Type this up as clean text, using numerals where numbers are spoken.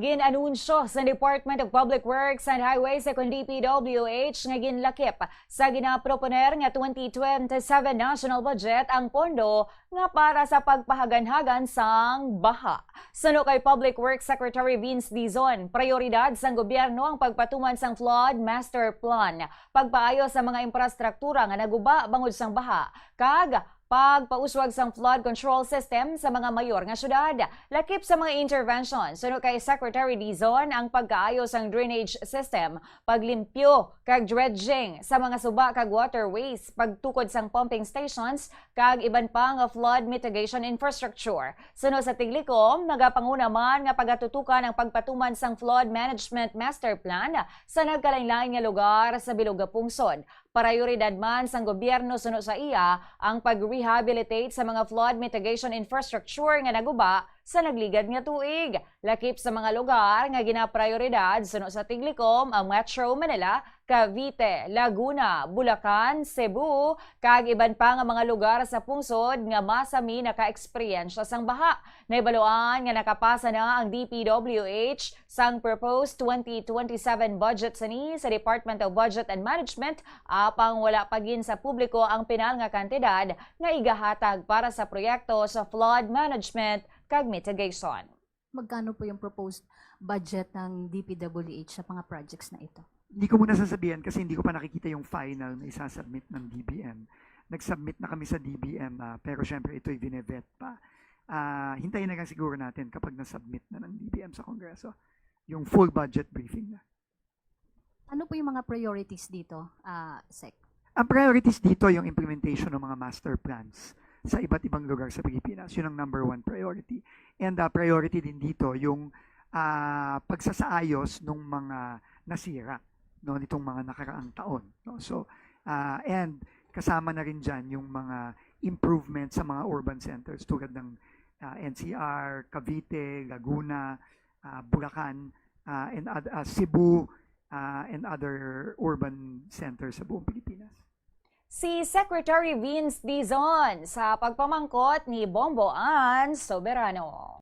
Ginanunsyo sa Department of Public Works and Highways kung DPWH nga ginlakip sa ginaproponer nga 2027 national budget ang pondo nga para sa pagpahaganhagan sang baha. Suno kay Public Works Secretary Vince Dizon, prioridad sang gobyerno ang pagpatuman sang flood master plan, pagpaayo sa mga infrastruktura nga naguba bangod sang baha, kag pagpauswag sang flood control system sa mga mayor nga syudad. Lakip sa mga intervention, suno kay Secretary Dizon ang pagkaayos sang drainage system, paglimpyo kag dredging sa mga suba kag waterways, pagtukod sang pumping stations kag iban pa nga flood mitigation infrastructure. Suno sa Tiglikom, nagapanguna man nga pagatutukan ang pagpatuman sang flood management master plan sa nagkalain-lain nga lugar sa bilog nga pungsod. Prioridad man sang gobyerno suno sa iya ang pag-rehabilitate sa mga flood mitigation infrastructure nga naguba sa nagligad nga tuig. Lakip sa mga lugar nga ginaprioridad suno sa Tiglikom ang Metro Manila, Cavite, Laguna, Bulacan, Cebu, kag iban pa nga mga lugar sa pungsod nga masami naka-eksperyensya sang baha. Naibaluan nga nakapasa na ang DPWH sang proposed 2027 budget sani sa Department of Budget and Management apang wala pagin sa publiko ang pinal nga kantidad nga igahatag para sa proyekto sa flood management kag mitigation. Magkano po yung proposed budget ng DPWH sa mga projects na ito? Hindi ko muna sasabihin kasi hindi ko pa nakikita yung final na isasubmit ng DBM. Nag-submit na kami sa DBM pero syempre ito'y binevet pa. Hintayin na lang siguro natin kapag na-submit na ng DBM sa Kongreso yung full budget briefing na. Ano po yung mga priorities dito, Sec? Ang priorities dito yung implementation ng mga master plans sa iba't ibang lugar sa Pilipinas. Yun ang number one priority. And priority din dito yung pagsasaayos ng mga nasira no, nitong mga nakaraang taon. No? So, and kasama na rin dyan yung mga improvement sa mga urban centers tulad ng NCR, Cavite, Laguna, Bulacan, and Cebu, and other urban centers sa buong Pilipinas. Si Secretary Vince Dizon sa pagpamangkot ni Bombo Ann Soberano.